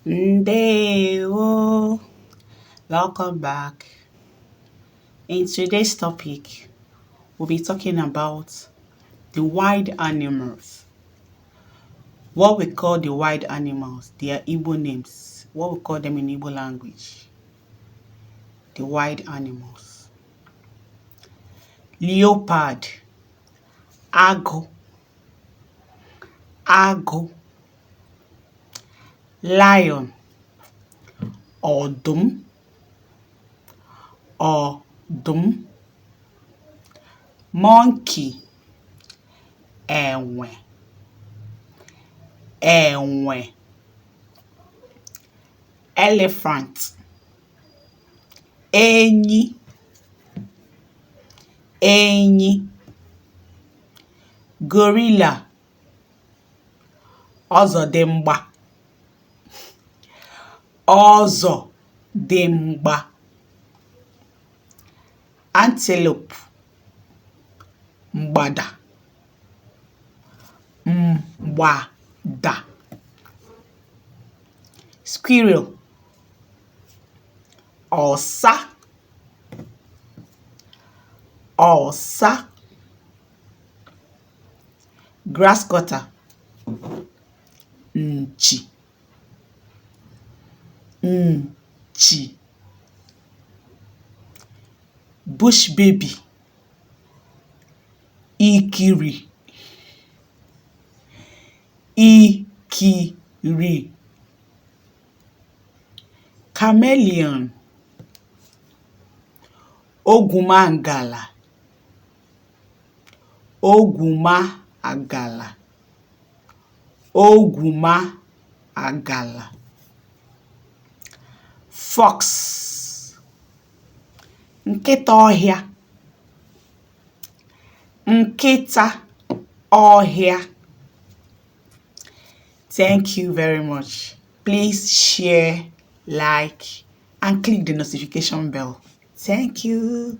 Ndewo. Welcome back. In today's topic, we'll be talking about the wild animals. What we call the wild animals, their Igbo names. What we call them in Igbo language. The wild animals. Leopard. Agụ. Lion. Ọdụm. Monkey. Enwe. Elephant. Enyi. Gorilla. Ọzọdịmgba. Antelope. Mgbada. Squirrel. Ọsa. Grass cutter. Nchi. Bush baby. Ikiri. Chameleon. Ogwumagala. Fox. Nkịta ọhịa. Thank you very much. Please share, like, and click the notification bell. Thank you.